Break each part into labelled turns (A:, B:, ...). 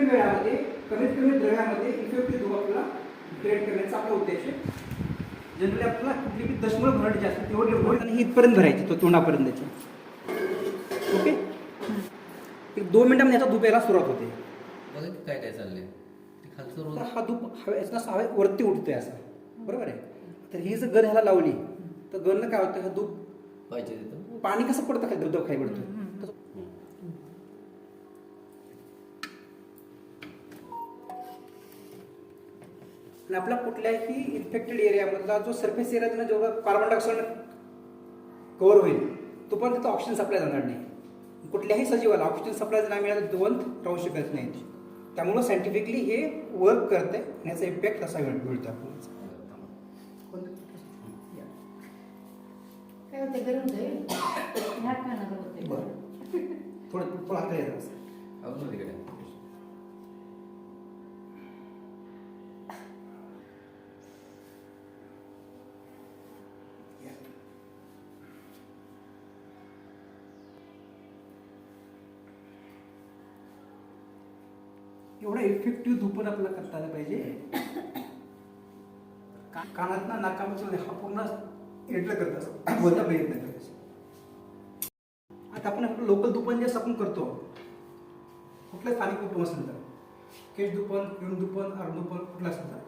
A: कमी वेळामध्ये कमीत कमी द्रव्यामध्ये इफेक्टिव्ह धूप आपल्याला क्रिएट करण्याचा आपला उद्देश आहे. जनरली आपल्याला कुठली दशमूळ भरायची जास्त तेवढी होईल आणि इथपर्यंत भरायची तो तोंडापर्यंतची. ओके, एक 2 मिनिटांमध्ये याचा धूप यायला सुरुवात होते.
B: बघा काय काय चाललंय खालचं रोज.
A: हा धूप हवे वरती उठतोय असा, बरोबर आहे. तर ही जर गन ह्याला लावली तर गननं काय होतं, हा धूप
B: पाहिजे तिथं
A: पाणी कसं पडतं खाली धूप खाली पडतं. आणि आपला कुठल्याही इन्फेक्टेड एरियामधला जो सरफेस एरिया जेवढा कार्बन डायऑक्साईड कव्हर होईल तो पण तिथं ऑक्सिजन सप्लाय जाणार नाही. कुठल्याही सजीवाला ऑक्सिजन सप्लाय जर नाही मिळाला जिवंत राहू शकत नाही. त्यामुळं सायंटिफिकली हे वर्क करते आणि याचा इम्पॅक्ट असा मिळतो आपल्याला.
C: काय होते गरम होते ह्यात काय नका होते.
A: बरं, थोडं हात येतं असं.
B: अजून तिकडे
A: एवढा इफेक्टिव्ह धूपन आपल्याला करता आलं पाहिजे. कानात नाकामध्ये हा पूर्ण एंटर करत असतो, बोलता प्रयत्न करायचा. आता आपण आपलं लोकल धूपन जे आपण करतो कुठलं स्थानिक धूपन असेल तर केश धूपन, किरण धूपन, धूपन कुठलं असेल तर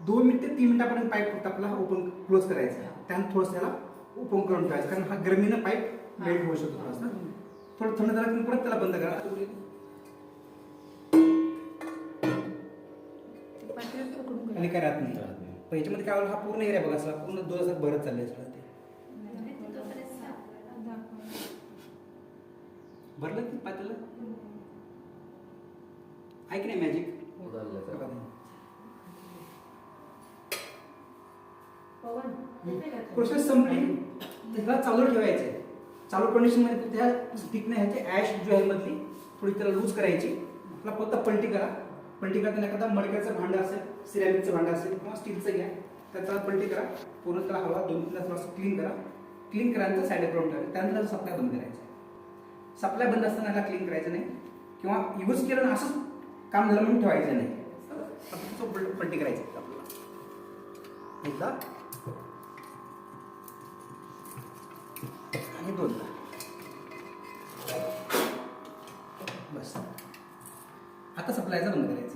A: 2 ते 3 मिनिटापर्यंत पाईप फक्त आपला ओपन क्लोज करायचा. त्यानं थोडंसं त्याला ओपन करून ठेवायचं, कारण हा गरमीनं पाईप मेल्ट होऊ शकतो. थोडंसं थोडं थंड झाला की परत त्याला बंद करा. आणि काय राहत नाही. पण याच्यामध्ये काय होईल, हा पूर्ण एरिया बघा असला पूर्ण 2000 भरत चाललंय सगळं ते. भरलं की पातेलं ऐक नाही मॅजिक प्रोसेस संपली. त्याला चालू ठेवायचे. चालू कंडिशनमध्ये त्या स्टिकने ह्याचे ॲश जो आहे मधली थोडी त्याला लूज करायची. त्याला फक्त पलटी करा. पलटी करताना एखादा मडक्याचं भांडं असेल, सिरॅमिकचं भांडं असेल किंवा स्टीलचं घ्या, त्याला पलटी करा. पूर्ण त्याला हवा 2-3 तास थोडंसं क्लीन करा. क्लीन करायचं साईड करून ठेवा. त्यानंतर सप्लाय बंद करायचं. सप्लाय बंद असताना त्याला क्लीन करायचं नाही किंवा यूज केलं असंच काम झालं म्हणून ठेवायचं नाही. पलटी करायची आपल्याला एकदा आणि 2दा. बस आता सप्लायचा बंद करायचा.